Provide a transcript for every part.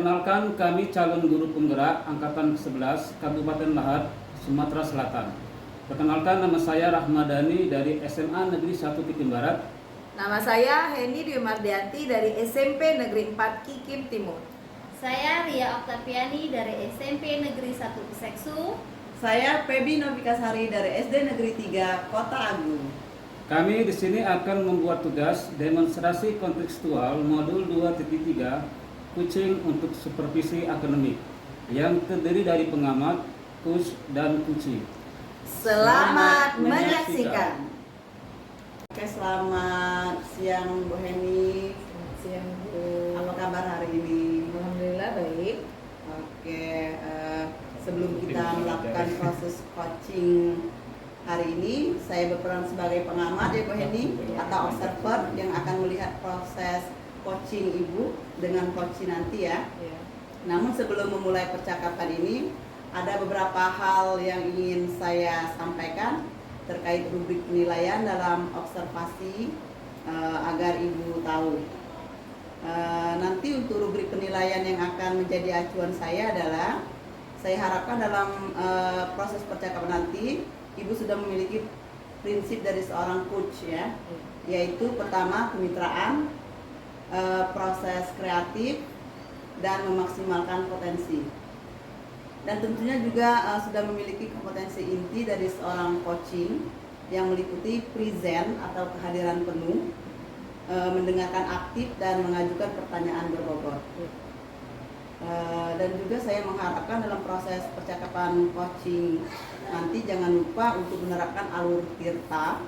Perkenalkan, kami calon guru penggerak Angkatan ke-11 Kabupaten Lahad, Sumatera Selatan. Perkenalkan, nama saya Rahmadani dari SMA Negeri 1 Kikim Barat. Nama saya Heni Dwi Mardianti dari SMP Negeri 4 Kikim Timur. Saya Ria Oktaviani dari SMP Negeri 1 Seksu. Saya Febi Novikasari dari SD Negeri 3 Kota Agung. Kami di sini akan membuat tugas demonstrasi kontekstual modul 2.3 Kucing untuk supervisi akademik yang terdiri dari pengamat, coach, dan kucing. Selamat menyaksikan. Oke, selamat siang Bu Heni. Selamat siang Bu. Apa kabar hari ini? Alhamdulillah baik. Oke, sebelum kita melakukan proses coaching hari ini, saya berperan sebagai pengamat ya Bu Heni atau observer yang akan melihat proses coaching Ibu dengan coaching nanti ya. Namun sebelum memulai percakapan ini, ada beberapa hal yang ingin saya sampaikan terkait rubrik penilaian dalam observasi agar Ibu tahu. Nanti untuk rubrik penilaian yang akan menjadi acuan saya adalah, saya harapkan dalam proses percakapan nanti Ibu sudah memiliki prinsip dari seorang coach ya, yaitu pertama kemitraan, proses kreatif, dan memaksimalkan potensi. Dan tentunya juga sudah memiliki kompetensi inti dari seorang coaching yang meliputi present atau kehadiran penuh, mendengarkan aktif dan mengajukan pertanyaan berbobot. Dan juga saya mengharapkan dalam proses percakapan coaching nanti jangan lupa untuk menerapkan alur tirta,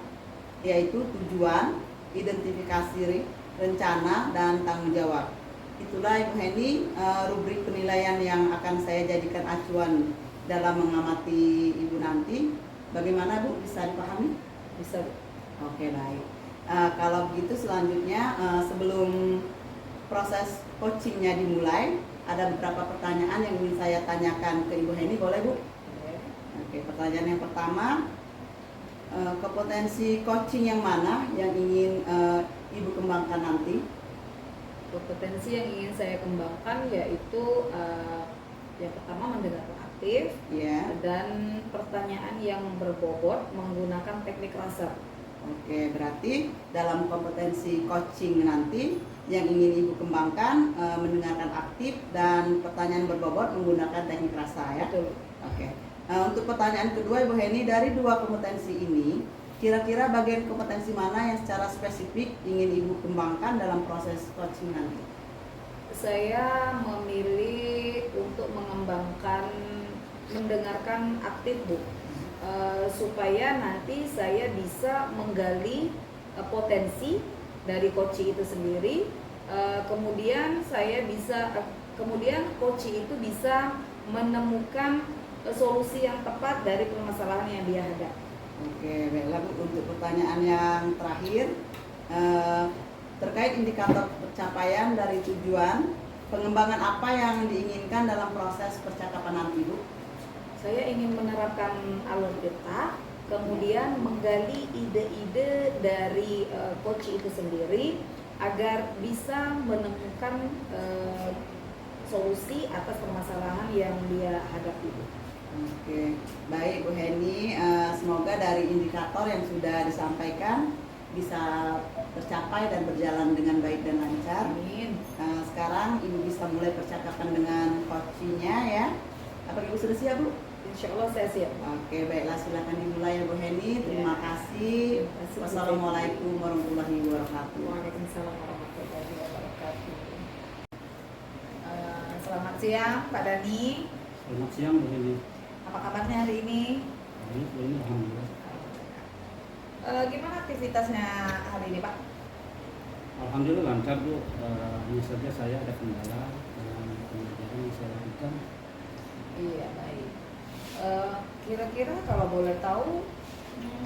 yaitu tujuan, identifikasi, rencana, dan tanggung jawab. Itulah Ibu Heni rubrik penilaian yang akan saya jadikan acuan dalam mengamati Ibu nanti. Bagaimana Bu, bisa dipahami? Bisa Bu. Oke, baik. Kalau begitu selanjutnya sebelum proses coachingnya dimulai, ada beberapa pertanyaan yang ingin saya tanyakan ke Ibu Heni, boleh Bu? Oke, pertanyaan yang pertama, kompetensi coaching yang mana yang ingin Ibu kembangkan nanti? Kompetensi yang ingin saya kembangkan yaitu yang pertama mendengarkan aktif, dan pertanyaan yang berbobot menggunakan teknik laser. Oke, berarti dalam kompetensi coaching nanti yang ingin Ibu kembangkan mendengarkan aktif dan pertanyaan berbobot menggunakan teknik rasa ya. Betul. Oke. Untuk pertanyaan kedua Ibu Heni, dari dua kompetensi ini, kira-kira bagian kompetensi mana yang secara spesifik ingin Ibu kembangkan dalam proses coaching nanti? Saya memilih untuk mengembangkan mendengarkan aktif Bu, supaya nanti saya bisa menggali potensi dari coaching itu sendiri, kemudian coaching itu bisa menemukan solusi yang tepat dari permasalahan yang dia hadapi. Oke, baiklah Bu. Untuk pertanyaan yang terakhir, terkait indikator pencapaian dari tujuan, pengembangan apa yang diinginkan dalam proses percakapan nanti Bu? Saya ingin menerapkan alur tirta, kemudian menggali ide-ide dari coach itu sendiri agar bisa menemukan solusi atas permasalahan yang dia hadapi. Oke, baik Bu Heni, semoga dari indikator yang sudah disampaikan bisa tercapai dan berjalan dengan baik dan lancar. Amin. Sekarang Ibu bisa mulai percakapan dengan coachingnya ya. Apa Ibu sudah siap Bu? Insya Allah saya siap. Oke, baiklah, silakan dimulai ya Bu Heni. Terima kasih. Wassalamualaikum warahmatullahi wabarakatuh. Waalaikumsalam warahmatullahi wabarakatuh. Selamat siang Pak Dani. Selamat siang Bu Heni. Apa kabarnya hari ini? Baik, ini alhamdulillah. Gimana aktivitasnya hari ini Pak? Alhamdulillah lancar Bu. Hanya saja saya ada kendala dalam pembelajaran yang saya lakukan. Iya baik. Kira-kira kalau boleh tahu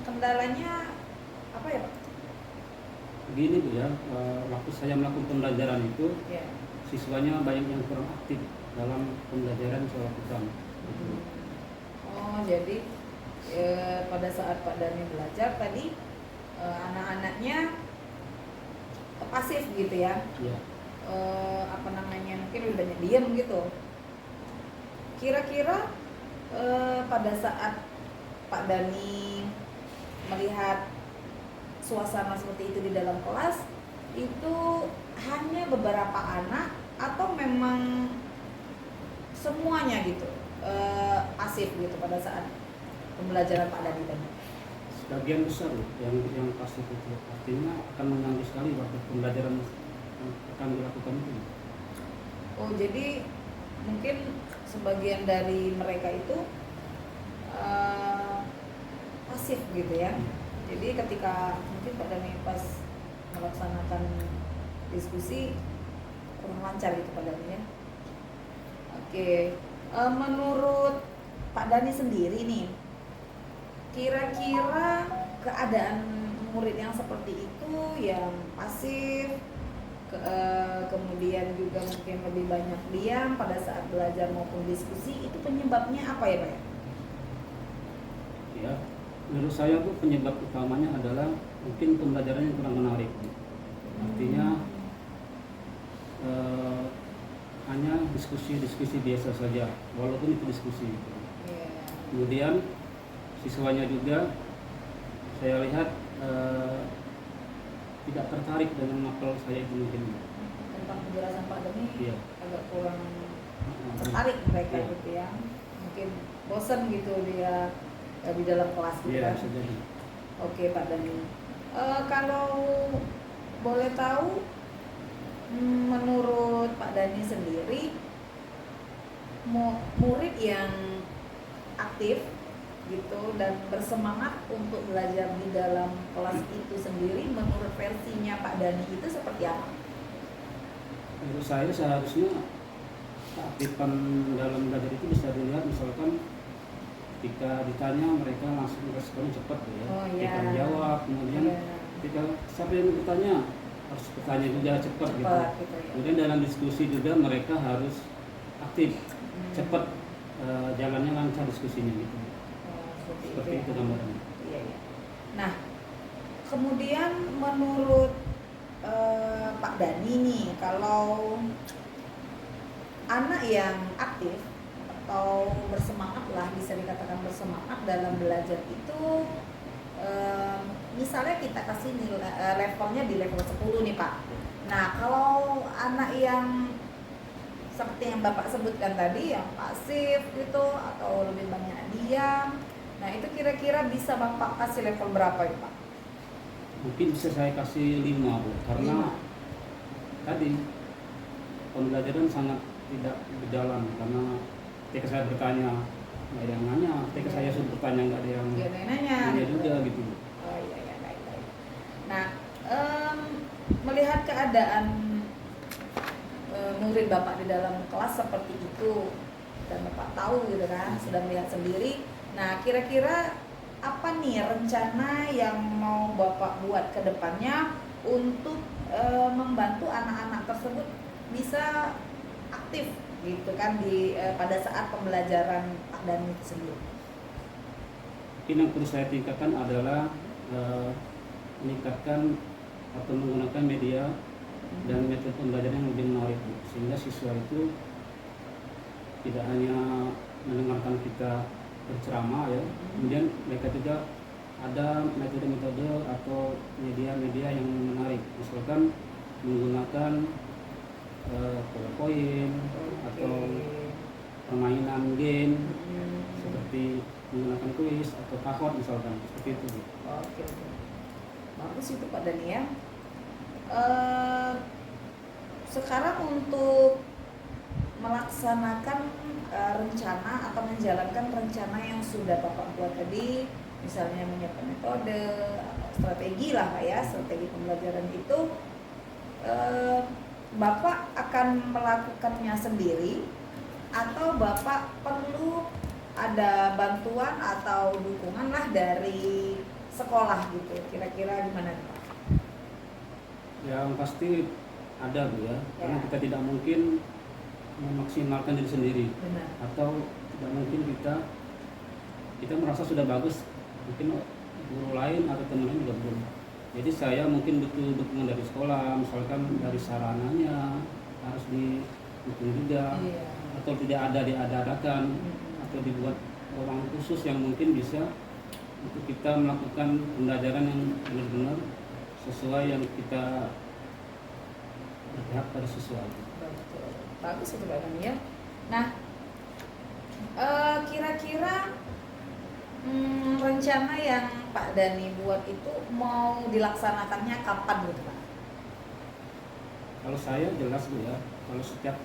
kendalanya apa ya Pak? Begini Bu ya, waktu saya melakukan pembelajaran itu, Ya. siswanya banyak yang kurang aktif dalam pembelajaran yang saya lakukan. Oh jadi pada saat Pak Dani belajar tadi anak-anaknya pasif gitu ya? Ya. apa namanya, mungkin lebih banyak diam gitu. Kira-kira pada saat Pak Dani melihat suasana seperti itu di dalam kelas, itu hanya beberapa anak atau memang semuanya gitu pasif gitu pada saat pembelajaran Pak Dani tadi? Sebagian besar loh yang pasif itu, artinya akan mengganggu sekali waktu pembelajaran yang akan dilakukan itu. Oh, jadi mungkin sebagian dari mereka itu pasif gitu ya. Jadi ketika mungkin Pak Dani pas melaksanakan diskusi kurang lancar gitu Pak Dani ya. Oke, menurut Pak Dani sendiri nih, kira-kira keadaan murid yang seperti itu, yang pasif, kemudian juga mungkin lebih banyak diam pada saat belajar maupun diskusi, itu penyebabnya apa ya Pak? Ya, menurut saya tuh penyebab utamanya adalah mungkin pembelajarannya kurang menarik. Artinya hanya diskusi biasa saja, walaupun itu diskusi. Kemudian siswanya juga saya lihat tidak tertarik dengan mapel saya itu mungkin. Tentang penjelasan Pak Dani Iya. agak kurang tertarik mereka Iya. gitu ya, mungkin bosan gitu dia di dalam kelas gitu Iya, kan. bisa jadi. Oke Pak Dani, kalau boleh tahu, menurut Pak Dani sendiri, murid yang aktif gitu dan bersemangat untuk belajar di dalam kelas itu sendiri, menurut versinya Pak Dani itu seperti apa? Menurut saya seharusnya keaktifan dalam belajar itu bisa dilihat misalkan ketika ditanya mereka langsung respon cepat ya. Oh, Ketika iya. menjawab, kemudian Iya. ketika siapa yang bertanya harus bertanya juga cepat gitu. Cepat gitu ya. Kemudian dalam diskusi juga mereka harus aktif, cepat, jalannya lancar diskusinya gitu. Seperti ya. itu gambarannya. Iya, iya. Nah, kemudian menurut Pak Dani nih, kalau anak yang aktif atau bersemangat lah, bisa dikatakan bersemangat dalam belajar itu, misalnya kita kasih nilai, levelnya di level 10 nih Pak. Nah, kalau anak yang seperti yang Bapak sebutkan tadi, yang pasif gitu atau lebih banyak diam, nah itu kira-kira bisa Bapak kasih level berapa ya Pak? Mungkin bisa saya kasih 5 Bu, karena 5. tadi pembelajaran sangat tidak berjalan karena ketika saya bertanya nggak ada yang nanya, ketika saya suruh bertanya nggak ada yang Dia nanya nanya juga gitu. Oh iya, iya, baik. Nah, melihat keadaan murid Bapak di dalam kelas seperti itu dan Bapak tahu gitu kan, sudah melihat sendiri. Nah, kira-kira apa nih rencana yang mau Bapak buat ke depannya untuk membantu anak-anak tersebut bisa aktif gitu kan di pada saat pembelajaran Pak Dani itu sendiri? Mungkin yang perlu saya tingkatkan adalah meningkatkan atau menggunakan media dan metode pembelajaran yang lebih menarik, sehingga siswa itu tidak hanya mendengarkan kita berceramah ya, kemudian mereka juga ada metode-metode atau media-media yang menarik, misalkan menggunakan PowerPoint atau permainan game seperti menggunakan kuis atau kahot misalkan, seperti itu. Oke. Bagus itu Pak Dani ya. Sekarang untuk melaksanakan rencana atau menjalankan rencana yang sudah Bapak buat tadi, misalnya menyiapkan metode atau strategi lah Pak ya, strategi pembelajaran itu, Bapak akan melakukannya sendiri atau Bapak perlu ada bantuan atau dukungan lah dari sekolah gitu, kira-kira gimana Pak? Yang pasti ada Bu ya, karena kita tidak mungkin memaksimalkan diri sendiri. Benar. Atau tidak mungkin kita merasa sudah bagus, mungkin guru lain atau teman lain juga belum Jadi saya mungkin butuh dukungan dari sekolah, misalkan dari sarananya harus didukung juga, Iya. atau tidak ada diadakan, Mm-mm. atau dibuat orang khusus yang mungkin bisa untuk kita melakukan pembelajaran yang benar-benar sesuai yang kita berpihak pada siswa. Betul. Bagus itu Pak Dani ya. Nah, kira-kira rencana yang Pak Dani buat itu mau dilaksanakannya kapan gitu Pak? Kalau saya jelas Bu ya, kalau setiap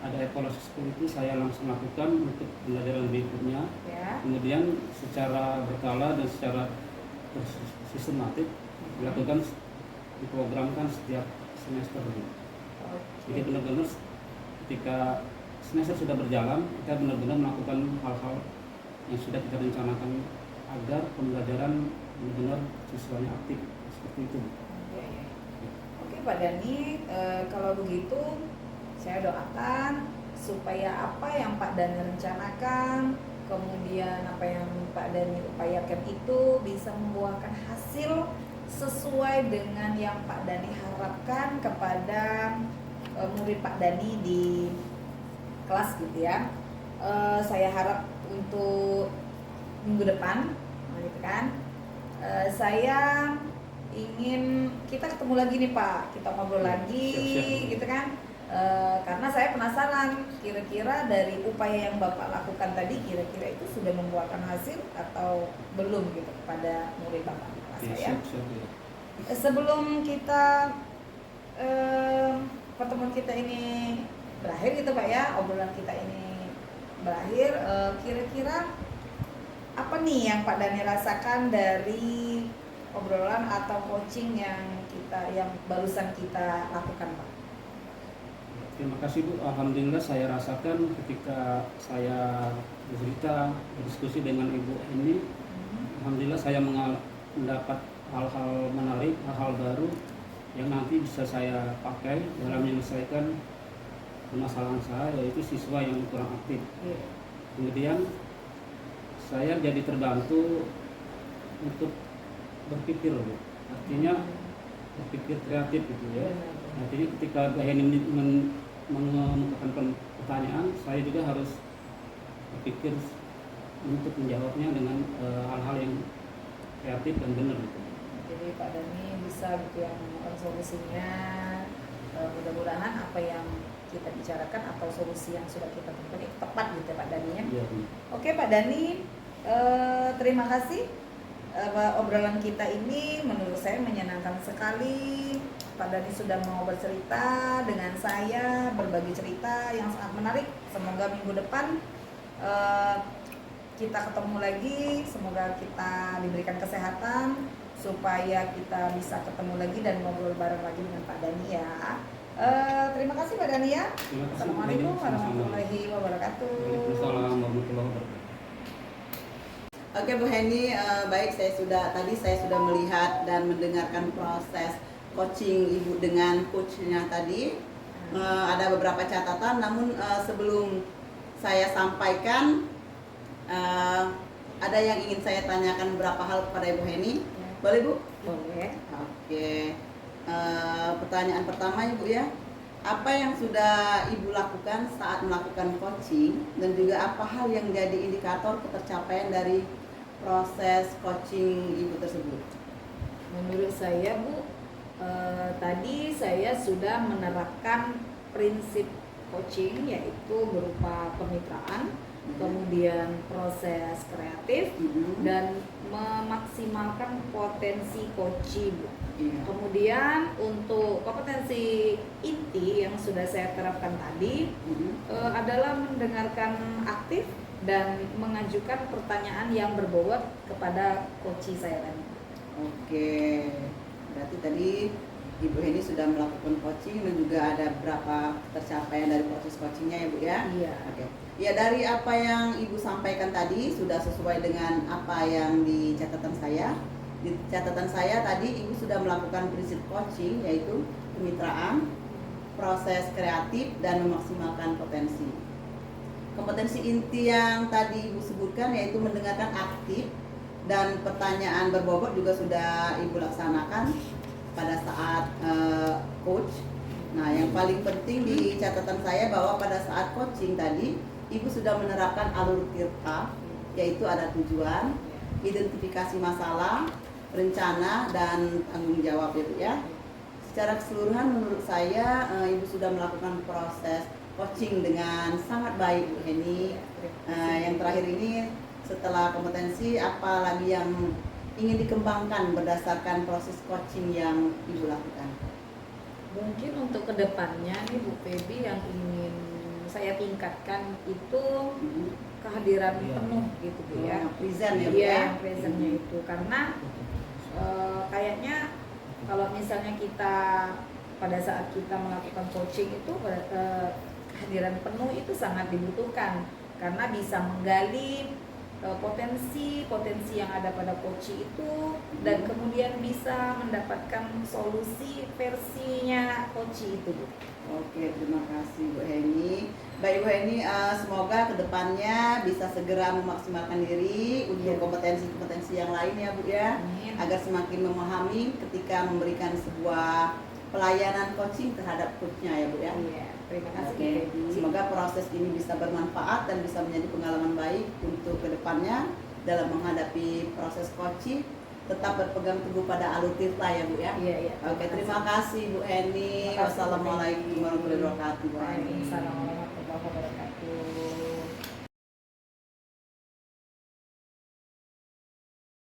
ada evaluasi seperti itu saya langsung lakukan untuk pembelajaran berikutnya. Ya. Kemudian secara berkala dan secara sistematik dilakukan, diprogramkan setiap semester. Jadi Oke. benar-benar ketika semester sudah berjalan, kita benar-benar melakukan hal-hal yang sudah kita rencanakan agar pembelajaran benar-benar siswanya aktif seperti itu. Ya, ya. Oke Pak Dani, kalau begitu saya doakan supaya apa yang Pak Dani rencanakan, kemudian apa yang Pak Dani upayakan itu bisa membuahkan hasil sesuai dengan yang Pak Dani harapkan kepada murid Pak Dani di kelas gitu ya. Saya harap untuk minggu depan, gitu kan. Saya ingin kita ketemu lagi nih Pak, kita ngobrol lagi, Siap-siap. gitu kan. Karena saya penasaran kira-kira dari upaya yang Bapak lakukan tadi kira-kira itu sudah membuahkan hasil atau belum gitu kepada murid Bapak kelas Oke, saya. siap ya. Sebelum kita pertemuan kita ini berakhir gitu Pak ya, obrolan kita ini berakhir, kira-kira apa nih yang Pak Dani rasakan dari obrolan atau coaching yang barusan kita lakukan Pak? Terima kasih Bu. Alhamdulillah saya rasakan ketika saya bercerita, berdiskusi dengan Ibu ini, alhamdulillah saya mendapat hal-hal menarik, hal-hal baru yang nanti bisa saya pakai dalam menyelesaikan permasalahan saya, yaitu siswa yang kurang aktif. Iya. Kemudian saya jadi terbantu untuk berpikir, Bu. Artinya berpikir kreatif gitu ya. Artinya ketika Bu Heni mengemukakan pertanyaan, saya juga harus berpikir untuk menjawabnya dengan hal-hal yang kreatif dan benar gitu. Jadi Pak Dani bisa gitu yang menemukan solusinya. Mudah-mudahan apa yang kita bicarakan atau solusi yang sudah kita temukan itu tepat gitu Pak Dani ya. Iya, Bu. Oke Pak Dani, terima kasih. Obrolan kita ini menurut saya menyenangkan sekali. Pak Dani sudah mau bercerita dengan saya, berbagi cerita yang sangat menarik. Semoga minggu depan kita ketemu lagi, semoga kita diberikan kesehatan supaya kita bisa ketemu lagi dan ngobrol bareng lagi dengan Pak Dani ya. Terima kasih Pak Dani ya. Terima kasih, Assalamualaikum Bu Heni. Sama-sama. warahmatullahi wabarakatuh. Waalaikumsalam warahmatullahi wabarakatuh. Oke Bu Heni, baik saya sudah melihat dan mendengarkan proses coaching Ibu dengan coachnya tadi. Ada beberapa catatan, namun sebelum saya sampaikan, ada yang ingin saya tanyakan beberapa hal kepada Ibu Heni. Boleh Bu? Boleh. Oke. Pertanyaan pertama Ibu ya, apa yang sudah Ibu lakukan saat melakukan coaching dan juga apa hal yang jadi indikator ketercapaian dari proses coaching Ibu tersebut? Menurut saya Bu, tadi saya sudah menerapkan prinsip coaching yaitu berupa kemitraan, kemudian proses kreatif dan memaksimalkan potensi coaching Bu. Iya. Kemudian untuk kompetensi inti yang sudah saya terapkan tadi adalah mendengarkan aktif dan mengajukan pertanyaan yang berbobot kepada coach saya tadi. Oke, berarti tadi Ibu Heni sudah melakukan coaching dan juga ada berapa tercapaian dari proses coachingnya ya Bu ya? Iya. Oke. Ya dari apa yang Ibu sampaikan tadi sudah sesuai dengan apa yang di catatan saya. Di catatan saya tadi Ibu sudah melakukan prinsip coaching yaitu kemitraan, proses kreatif dan memaksimalkan potensi. Kompetensi inti yang tadi Ibu sebutkan yaitu mendengarkan aktif dan pertanyaan berbobot juga sudah Ibu laksanakan. pada saat coach. Nah, yang paling penting di catatan saya bahwa pada saat coaching tadi Ibu sudah menerapkan alur Tirta, yaitu ada tujuan, identifikasi masalah, rencana, dan tanggung jawab ya. Secara keseluruhan menurut saya Ibu sudah melakukan proses coaching dengan sangat baik Bu Heni. Yang terakhir ini setelah kompetensi apa lagi yang ingin dikembangkan berdasarkan proses coaching yang Ibu lakukan? Mungkin untuk kedepannya nih Bu Feby yang ingin saya tingkatkan itu kehadiran penuh gitu Bu ya. Present ya Bu Iya, ya. yang presentnya itu karena kayaknya kalau misalnya kita pada saat kita melakukan coaching itu kehadiran penuh itu sangat dibutuhkan karena bisa menggali potensi yang ada pada coach itu dan kemudian bisa mendapatkan solusi versinya coach itu Bu. Oke, terima kasih Bu Heni. Baik Bu Heni, semoga kedepannya bisa segera memaksimalkan diri untuk kompetensi-kompetensi yang lain ya Bu ya. Amin. Agar semakin memahami ketika memberikan sebuah pelayanan coaching terhadap coachnya ya Bu ya. Iya, terima kasih Bu Oke, Feby. semoga proses ini bisa bermanfaat dan bisa menjadi pengalaman baik untuk kedepannya dalam menghadapi proses coaching. Tetap berpegang teguh pada alur Tirta ya Bu ya. Iya, iya. Oke, terima kasih Bu Heni. Terima kasih, Bu Wassalamualaikum Heni. warahmatullahi wabarakatuh. Bu Heni. Waalaikumsalam warahmatullahi wabarakatuh.